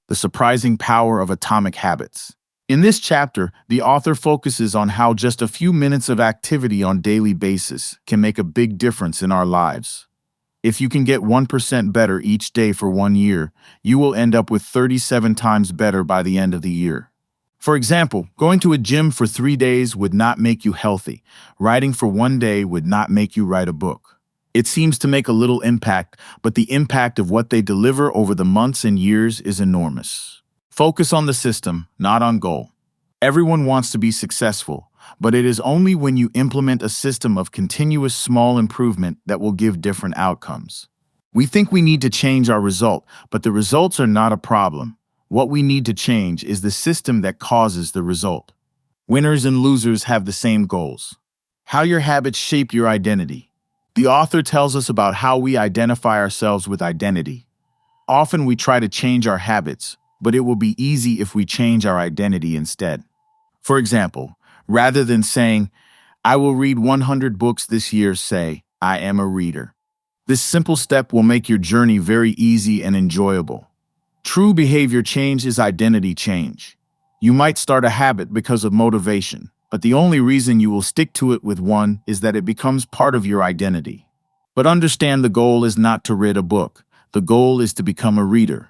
The surprising power of atomic habits. In this chapter, the author focuses on how just a few minutes of activity on a daily basis can make a big difference in our lives. If you can get 1% better each day for 1 year, you will end up with 37 times better by the end of the year. For example, going to a gym for 3 days would not make you healthy. Writing for 1 day would not make you write a book. It seems to make a little impact, but the impact of what they deliver over the months and years is enormous. Focus on the system, not on goal. Everyone wants to be successful, but it is only when you implement a system of continuous small improvement that will give different outcomes. We think we need to change our result, but the results are not a problem. What we need to change is the system that causes the result. Winners and losers have the same goals. How your habits shape your identity. The author tells us about how we identify ourselves with identity. Often we try to change our habits, but it will be easy if we change our identity instead. For example, rather than saying, "I will read 100 books this year," say, "I am a reader." This simple step will make your journey very easy and enjoyable. True behavior change is identity change. You might start a habit because of motivation, but the only reason you will stick to it with one is that it becomes part of your identity. But understand the goal is not to read a book. The goal is to become a reader.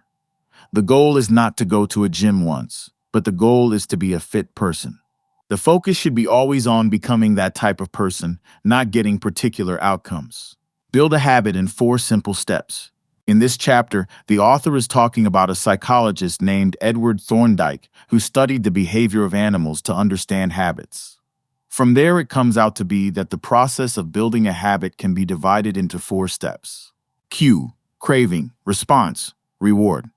The goal is not to go to a gym once, but the goal is to be a fit person. The focus should be always on becoming that type of person, not getting particular outcomes. Build a habit in 4 simple steps. In this chapter, the author is talking about a psychologist named Edward Thorndike who studied the behavior of animals to understand habits. From there, it comes out to be that the process of building a habit can be divided into 4 steps. Cue, craving, response, reward.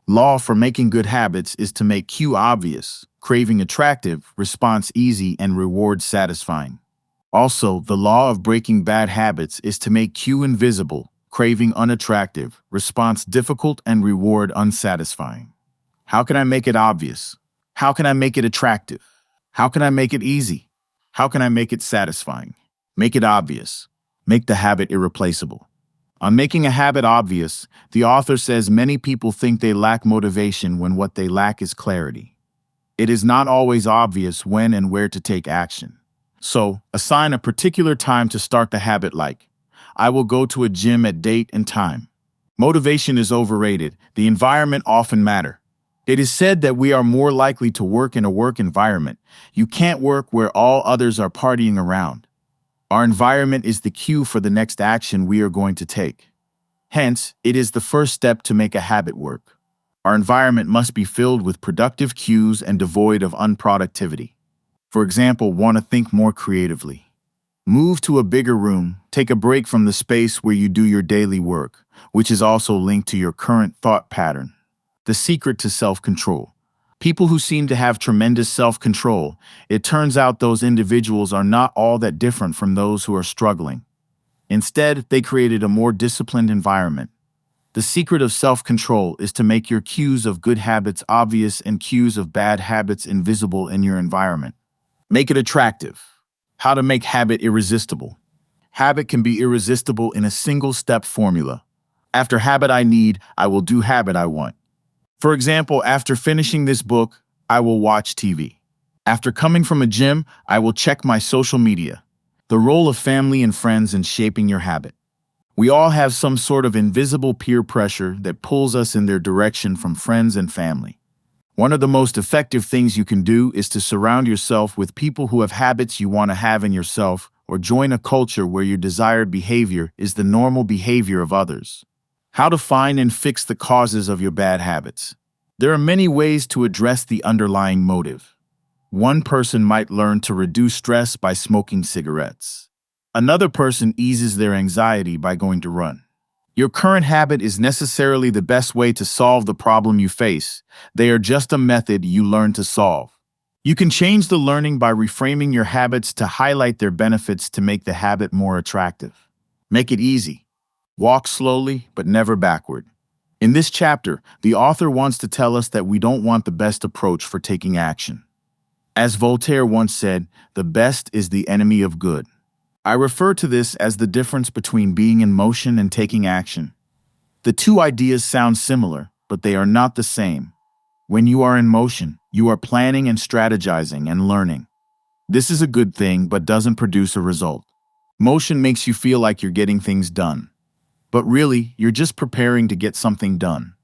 Law for making good habits is to make cue obvious, craving attractive, response easy, and reward satisfying. Also, the law of breaking bad habits is to make cue invisible, craving unattractive, response difficult, and reward unsatisfying. How can I make it obvious? How can I make it attractive? How can I make it easy? How can I make it satisfying? Make it obvious. Make the habit irreplaceable. On making a habit obvious, the author says many people think they lack motivation when what they lack is clarity. It is not always obvious when and where to take action. So, assign a particular time to start the habit, like, "I will go to a gym at date and time." Motivation is overrated. The environment often matters. It is said that we are more likely to work in a work environment. You can't work where all others are partying around. Our environment is the cue for the next action we are going to take. Hence, it is the first step to make a habit work. Our environment must be filled with productive cues and devoid of unproductivity. For example, want to think more creatively. Move to a bigger room, take a break from the space where you do your daily work, which is also linked to your current thought pattern. The secret to self-control. People who seem to have tremendous self-control, it turns out those individuals are not all that different from those who are struggling. Instead, they created a more disciplined environment. The secret of self-control is to make your cues of good habits obvious and cues of bad habits invisible in your environment. Make it attractive. How to make habit irresistible. Habit can be irresistible in a single-step formula. After habit I need, I will do habit I want. For example, after finishing this book, I will watch TV. After coming from a gym, I will check my social media. The role of family and friends in shaping your habit. We all have some sort of invisible peer pressure that pulls us in their direction from friends and family. One of the most effective things you can do is to surround yourself with people who have habits you want to have in yourself, or join a culture where your desired behavior is the normal behavior of others. How to find and fix the causes of your bad habits. There are many ways to address the underlying motive. One person might learn to reduce stress by smoking cigarettes. Another person eases their anxiety by going to run. Your current habit is necessarily the best way to solve the problem you face. They are just a method you learn to solve. You can change the learning by reframing your habits to highlight their benefits to make the habit more attractive. Make it easy. Walk slowly, but never backward. In this chapter, the author wants to tell us that we don't want the best approach for taking action. As Voltaire once said, the best is the enemy of good. I refer to this as the difference between being in motion and taking action. The two ideas sound similar, but they are not the same. When you are in motion, you are planning and strategizing and learning. This is a good thing, but doesn't produce a result. Motion makes you feel like you're getting things done. But really, you're just preparing to get something done.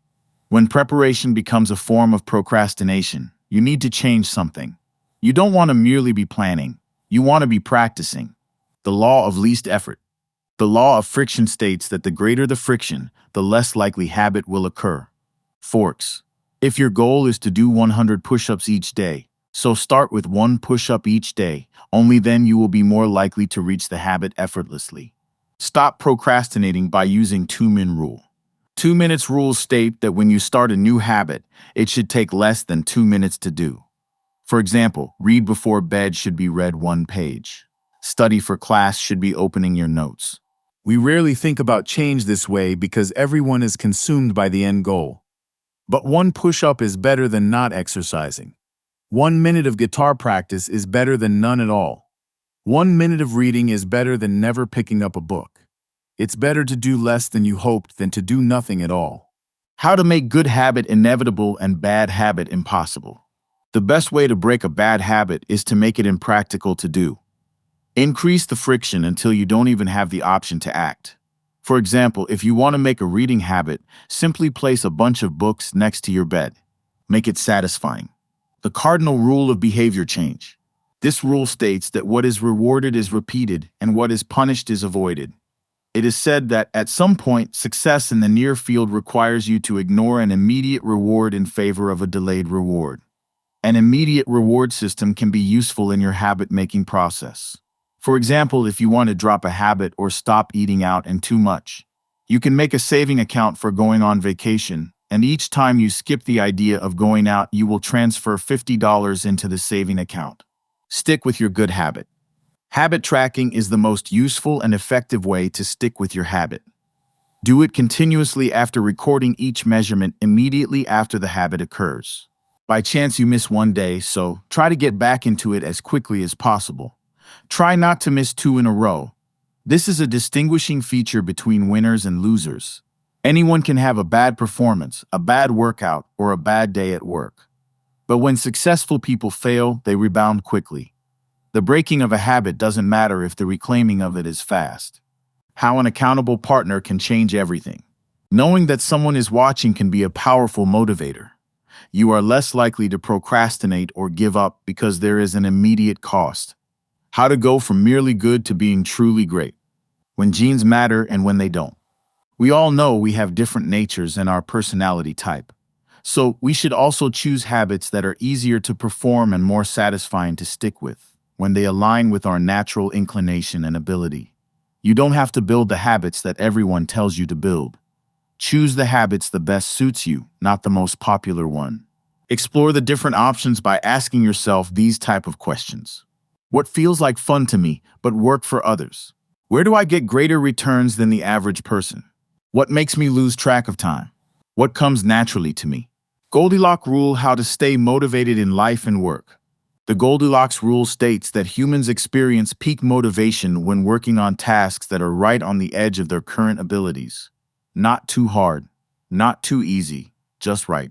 When preparation becomes a form of procrastination, you need to change something. You don't want to merely be planning. You want to be practicing. The law of least effort. The law of friction states that the greater the friction, the less likely habit will occur. Forks. If your goal is to do 100 push-ups each day, so start with 1 push-up each day. Only then you will be more likely to reach the habit effortlessly. Stop procrastinating by using 2-minute rule. 2 minutes rules state that when you start a new habit, it should take less than 2 minutes to do. For example, read before bed should be read 1 page. Study for class should be opening your notes. We rarely think about change this way because everyone is consumed by the end goal. But 1 push-up is better than not exercising. 1 minute of guitar practice is better than none at all. 1 minute of reading is better than never picking up a book. It's better to do less than you hoped than to do nothing at all. How to make good habit inevitable and bad habit impossible. The best way to break a bad habit is to make it impractical to do. Increase the friction until you don't even have the option to act. For example, if you want to make a reading habit, simply place a bunch of books next to your bed. Make it satisfying. The cardinal rule of behavior change. This rule states that what is rewarded is repeated and what is punished is avoided. It is said that at some point, success in the near field requires you to ignore an immediate reward in favor of a delayed reward. An immediate reward system can be useful in your habit-making process. For example, if you want to drop a habit or stop eating out and too much, you can make a saving account for going on vacation, and each time you skip the idea of going out, you will transfer $50 into the saving account. Stick with your good habit. Habit tracking is the most useful and effective way to stick with your habit. Do it continuously after recording each measurement immediately after the habit occurs. By chance you miss one day, so try to get back into it as quickly as possible. Try not to miss 2 in a row. This is a distinguishing feature between winners and losers. Anyone can have a bad performance, a bad workout, or a bad day at work. But when successful people fail, they rebound quickly. The breaking of a habit doesn't matter if the reclaiming of it is fast. How an accountable partner can change everything. Knowing that someone is watching can be a powerful motivator. You are less likely to procrastinate or give up because there is an immediate cost. How to go from merely good to being truly great. When genes matter and when they don't. We all know we have different natures and our personality type. So we should also choose habits that are easier to perform and more satisfying to stick with, when they align with our natural inclination and ability. You don't have to build the habits that everyone tells you to build. Choose the habits that best suits you, not the most popular one. Explore the different options by asking yourself these type of questions. What feels like fun to me, but work for others? Where do I get greater returns than the average person? What makes me lose track of time? What comes naturally to me? Goldilocks rule: how to stay motivated in life and work. The Goldilocks rule states that humans experience peak motivation when working on tasks that are right on the edge of their current abilities. Not too hard, not too easy, just right.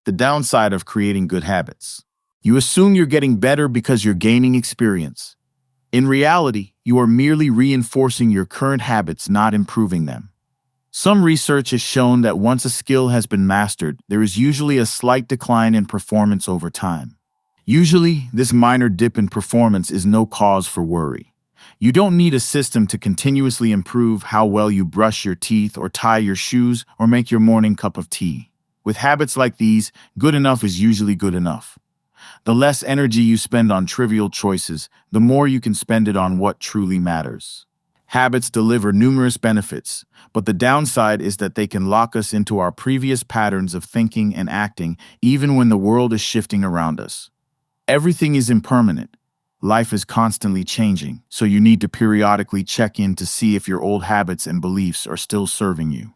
The downside of creating good habits. You assume you're getting better because you're gaining experience. In reality, you are merely reinforcing your current habits, not improving them. Some research has shown that once a skill has been mastered, there is usually a slight decline in performance over time. Usually, this minor dip in performance is no cause for worry. You don't need a system to continuously improve how well you brush your teeth or tie your shoes or make your morning cup of tea. With habits like these, good enough is usually good enough. The less energy you spend on trivial choices, the more you can spend it on what truly matters. Habits deliver numerous benefits, but the downside is that they can lock us into our previous patterns of thinking and acting, even when the world is shifting around us. Everything is impermanent. Life is constantly changing, so you need to periodically check in to see if your old habits and beliefs are still serving you.